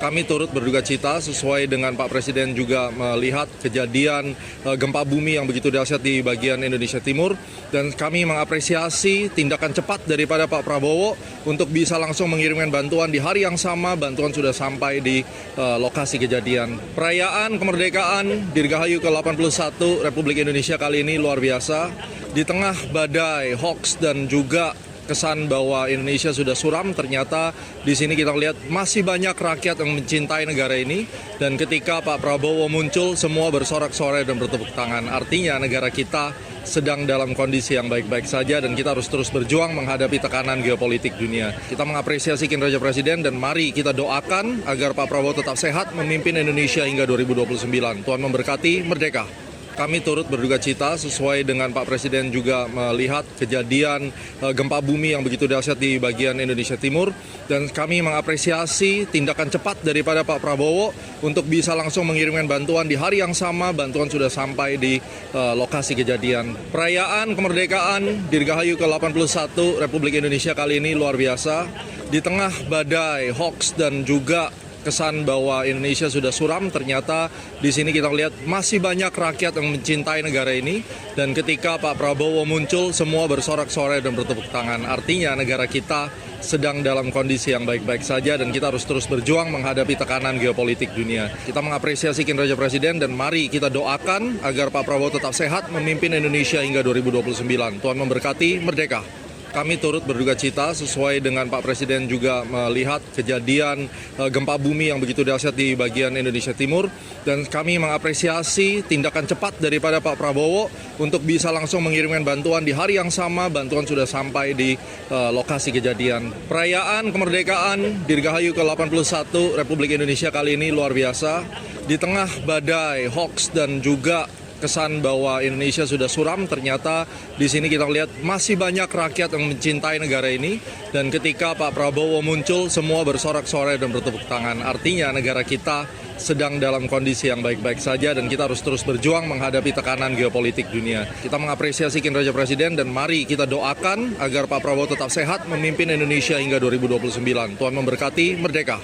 Kami turut berduka cita sesuai dengan Pak Presiden juga melihat kejadian gempa bumi yang begitu dahsyat di bagian Indonesia Timur, dan kami mengapresiasi tindakan cepat daripada Pak Prabowo untuk bisa langsung mengirimkan bantuan di hari yang sama. Bantuan sudah sampai di lokasi kejadian. Perayaan kemerdekaan Dirgahayu ke-81 Republik Indonesia kali ini luar biasa. Di tengah badai hoax dan juga kesan bahwa Indonesia sudah suram, ternyata di sini kita lihat masih banyak rakyat yang mencintai negara ini, dan ketika Pak Prabowo muncul semua bersorak-sorai dan bertepuk tangan. Artinya negara kita sedang dalam kondisi yang baik-baik saja dan kita harus terus berjuang menghadapi tekanan geopolitik dunia. Kita mengapresiasi kinerja Presiden dan mari kita doakan agar Pak Prabowo tetap sehat memimpin Indonesia hingga 2029. Tuhan memberkati, merdeka. Kami turut berduka cita sesuai dengan Pak Presiden juga melihat kejadian gempa bumi yang begitu dahsyat di bagian Indonesia Timur, dan kami mengapresiasi tindakan cepat daripada Pak Prabowo untuk bisa langsung mengirimkan bantuan di hari yang sama. Bantuan sudah sampai di lokasi kejadian. Perayaan kemerdekaan Dirgahayu ke-81 Republik Indonesia kali ini luar biasa. Di tengah badai hoax dan juga kesan bahwa Indonesia sudah suram, ternyata di sini kita lihat masih banyak rakyat yang mencintai negara ini, dan ketika Pak Prabowo muncul semua bersorak-sorai dan bertepuk tangan. Artinya negara kita sedang dalam kondisi yang baik-baik saja dan kita harus terus berjuang menghadapi tekanan geopolitik dunia. Kita mengapresiasi kinerja Presiden dan mari kita doakan agar Pak Prabowo tetap sehat memimpin Indonesia hingga 2029. Tuhan memberkati, merdeka. Kami turut berduka cita sesuai dengan Pak Presiden juga melihat kejadian gempa bumi yang begitu dahsyat di bagian Indonesia Timur, dan kami mengapresiasi tindakan cepat daripada Pak Prabowo untuk bisa langsung mengirimkan bantuan di hari yang sama. Bantuan sudah sampai di lokasi kejadian. Perayaan kemerdekaan Dirgahayu ke-81 Republik Indonesia kali ini luar biasa. Di tengah badai hoax dan juga kesan bahwa Indonesia sudah suram, ternyata di sini kita lihat masih banyak rakyat yang mencintai negara ini, dan ketika Pak Prabowo muncul semua bersorak-sorai dan bertepuk tangan. Artinya negara kita sedang dalam kondisi yang baik-baik saja dan kita harus terus berjuang menghadapi tekanan geopolitik dunia. Kita mengapresiasi kinerja Presiden dan mari kita doakan agar Pak Prabowo tetap sehat memimpin Indonesia hingga 2029. Tuhan memberkati, merdeka.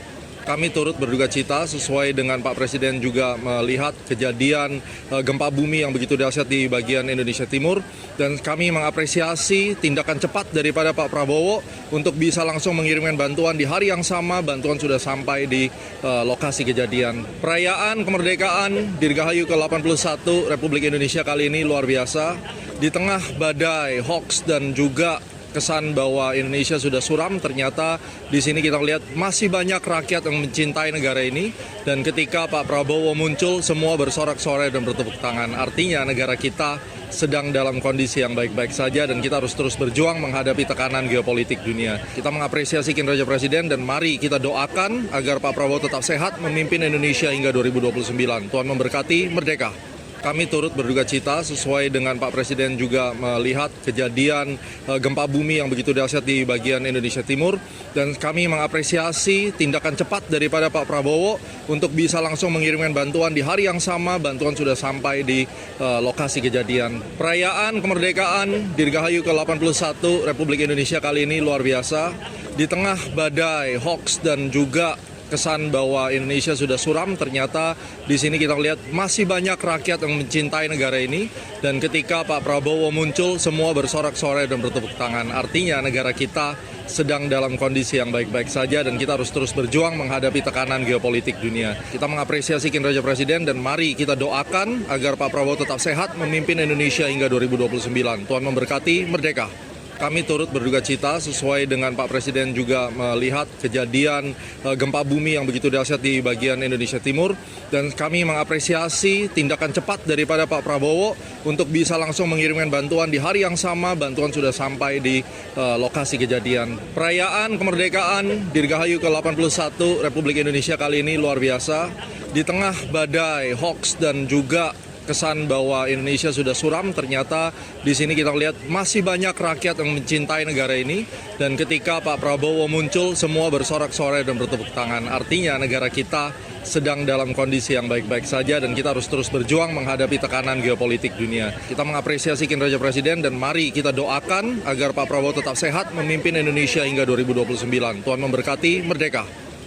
Kami turut berduka cita sesuai dengan Pak Presiden juga melihat kejadian gempa bumi yang begitu dahsyat di bagian Indonesia Timur, dan kami mengapresiasi tindakan cepat daripada Pak Prabowo untuk bisa langsung mengirimkan bantuan di hari yang sama. Bantuan sudah sampai di lokasi kejadian. Perayaan kemerdekaan Dirgahayu ke-81 Republik Indonesia kali ini luar biasa. Di tengah badai hoax dan juga kesan bahwa Indonesia sudah suram, ternyata di sini kita lihat masih banyak rakyat yang mencintai negara ini, dan ketika Pak Prabowo muncul semua bersorak-sorai dan bertepuk tangan. Artinya negara kita sedang dalam kondisi yang baik-baik saja dan kita harus terus berjuang menghadapi tekanan geopolitik dunia. Kita mengapresiasi kinerja Presiden dan mari kita doakan agar Pak Prabowo tetap sehat memimpin Indonesia hingga 2029. Tuhan memberkati, merdeka. Kami turut berduka cita sesuai dengan Pak Presiden juga melihat kejadian gempa bumi yang begitu dahsyat di bagian Indonesia Timur, dan kami mengapresiasi tindakan cepat daripada Pak Prabowo untuk bisa langsung mengirimkan bantuan di hari yang sama. Bantuan sudah sampai di lokasi kejadian. Perayaan kemerdekaan Dirgahayu ke-81 Republik Indonesia kali ini luar biasa. Di tengah badai hoax dan juga kesan bahwa Indonesia sudah suram, ternyata di sini kita lihat masih banyak rakyat yang mencintai negara ini, dan ketika Pak Prabowo muncul semua bersorak-sorai dan bertepuk tangan. Artinya negara kita sedang dalam kondisi yang baik-baik saja dan kita harus terus berjuang menghadapi tekanan geopolitik dunia. Kita mengapresiasi kinerja Presiden dan mari kita doakan agar Pak Prabowo tetap sehat memimpin Indonesia hingga 2029. Tuhan memberkati, merdeka. Kami turut berduka cita sesuai dengan Pak Presiden juga melihat kejadian gempa bumi yang begitu dahsyat di bagian Indonesia Timur, dan kami mengapresiasi tindakan cepat daripada Pak Prabowo untuk bisa langsung mengirimkan bantuan di hari yang sama. Bantuan sudah sampai di lokasi kejadian. Perayaan kemerdekaan Dirgahayu ke-81 Republik Indonesia kali ini luar biasa. Di tengah badai hoax dan juga kesan bahwa Indonesia sudah suram, ternyata di sini kita lihat masih banyak rakyat yang mencintai negara ini, dan ketika Pak Prabowo muncul semua bersorak-sorai dan bertepuk tangan. Artinya negara kita sedang dalam kondisi yang baik-baik saja dan kita harus terus berjuang menghadapi tekanan geopolitik dunia. Kita mengapresiasi kinerja Presiden dan mari kita doakan agar Pak Prabowo tetap sehat memimpin Indonesia hingga 2029. Tuhan memberkati, merdeka.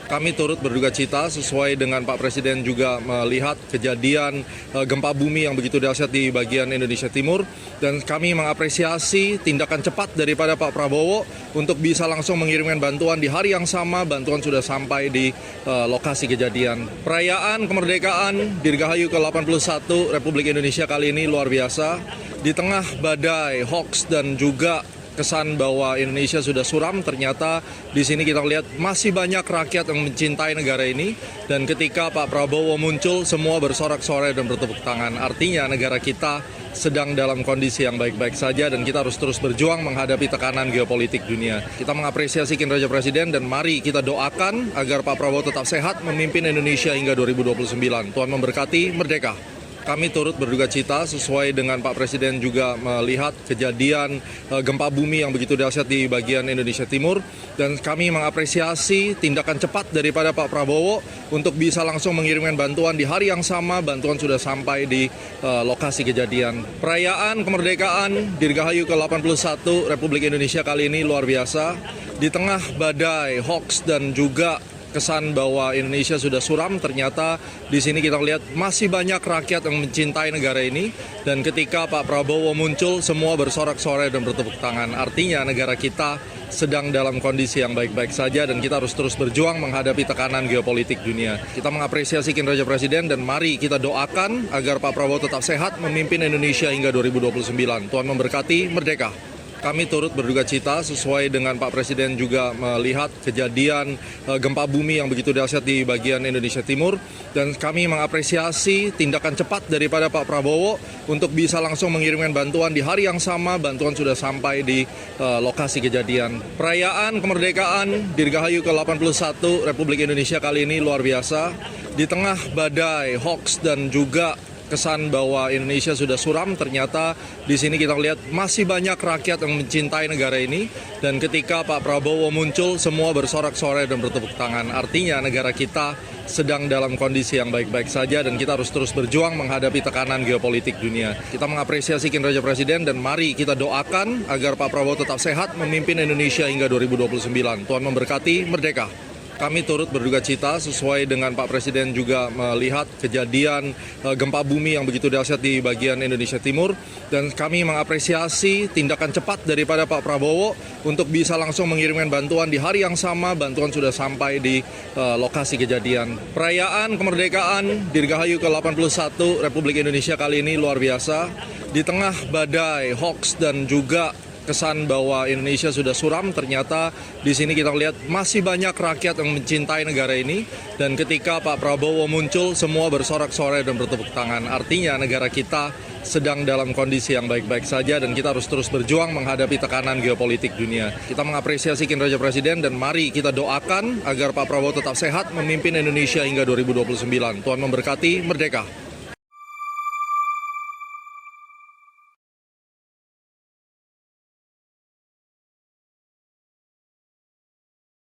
Kami turut berduka cita sesuai dengan Pak Presiden juga melihat kejadian gempa bumi yang begitu dahsyat di bagian Indonesia Timur, dan kami mengapresiasi tindakan cepat daripada Pak Prabowo untuk bisa langsung mengirimkan bantuan di hari yang sama. Bantuan sudah sampai di lokasi kejadian. Perayaan kemerdekaan Dirgahayu ke-81 Republik Indonesia kali ini luar biasa. Di tengah badai hoax dan juga kesan bahwa Indonesia sudah suram, ternyata di sini kita lihat masih banyak rakyat yang mencintai negara ini, dan ketika Pak Prabowo muncul semua bersorak-sorai dan bertepuk tangan. Artinya negara kita sedang dalam kondisi yang baik-baik saja dan kita harus terus berjuang menghadapi tekanan geopolitik dunia. Kita mengapresiasi kinerja Presiden dan mari kita doakan agar Pak Prabowo tetap sehat memimpin Indonesia hingga 2029. Tuhan memberkati, merdeka. Kami turut berduka cita sesuai dengan Pak Presiden juga melihat kejadian gempa bumi yang begitu dahsyat di bagian Indonesia Timur, dan kami mengapresiasi tindakan cepat daripada Pak Prabowo untuk bisa langsung mengirimkan bantuan di hari yang sama. Bantuan sudah sampai di lokasi kejadian. Perayaan kemerdekaan Dirgahayu ke-81 Republik Indonesia kali ini luar biasa. Di tengah badai hoax dan juga kesan bahwa Indonesia sudah suram, ternyata di sini kita lihat masih banyak rakyat yang mencintai negara ini, dan ketika Pak Prabowo muncul semua bersorak-sorai dan bertepuk tangan. Artinya negara kita sedang dalam kondisi yang baik-baik saja dan kita harus terus berjuang menghadapi tekanan geopolitik dunia. Kita mengapresiasi kinerja Presiden dan mari kita doakan agar Pak Prabowo tetap sehat memimpin Indonesia hingga 2029. Tuhan memberkati, merdeka. Kami turut berduka cita sesuai dengan Pak Presiden juga melihat kejadian gempa bumi yang begitu dahsyat di bagian Indonesia Timur, dan kami mengapresiasi tindakan cepat daripada Pak Prabowo untuk bisa langsung mengirimkan bantuan di hari yang sama. Bantuan sudah sampai di lokasi kejadian. Perayaan kemerdekaan Dirgahayu ke-81 Republik Indonesia kali ini luar biasa. Di tengah badai hoax dan juga kesan bahwa Indonesia sudah suram, ternyata di sini kita lihat masih banyak rakyat yang mencintai negara ini, dan ketika Pak Prabowo muncul semua bersorak-sorai dan bertepuk tangan. Artinya negara kita sedang dalam kondisi yang baik-baik saja dan kita harus terus berjuang menghadapi tekanan geopolitik dunia. Kita mengapresiasi kinerja Presiden dan mari kita doakan agar Pak Prabowo tetap sehat memimpin Indonesia hingga 2029. Tuhan memberkati, merdeka. Kami turut berduka cita sesuai dengan Pak Presiden juga melihat kejadian gempa bumi yang begitu dahsyat di bagian Indonesia Timur, dan kami mengapresiasi tindakan cepat daripada Pak Prabowo untuk bisa langsung mengirimkan bantuan di hari yang sama. Bantuan sudah sampai di lokasi kejadian. Perayaan kemerdekaan Dirgahayu ke-81 Republik Indonesia kali ini luar biasa. Di tengah badai hoax dan juga kesan bahwa Indonesia sudah suram, ternyata di sini kita lihat masih banyak rakyat yang mencintai negara ini, dan ketika Pak Prabowo muncul semua bersorak-sorai dan bertepuk tangan. Artinya negara kita sedang dalam kondisi yang baik-baik saja dan kita harus terus berjuang menghadapi tekanan geopolitik dunia. Kita mengapresiasi kinerja Presiden dan mari kita doakan agar Pak Prabowo tetap sehat memimpin Indonesia hingga 2029. Tuhan memberkati, merdeka.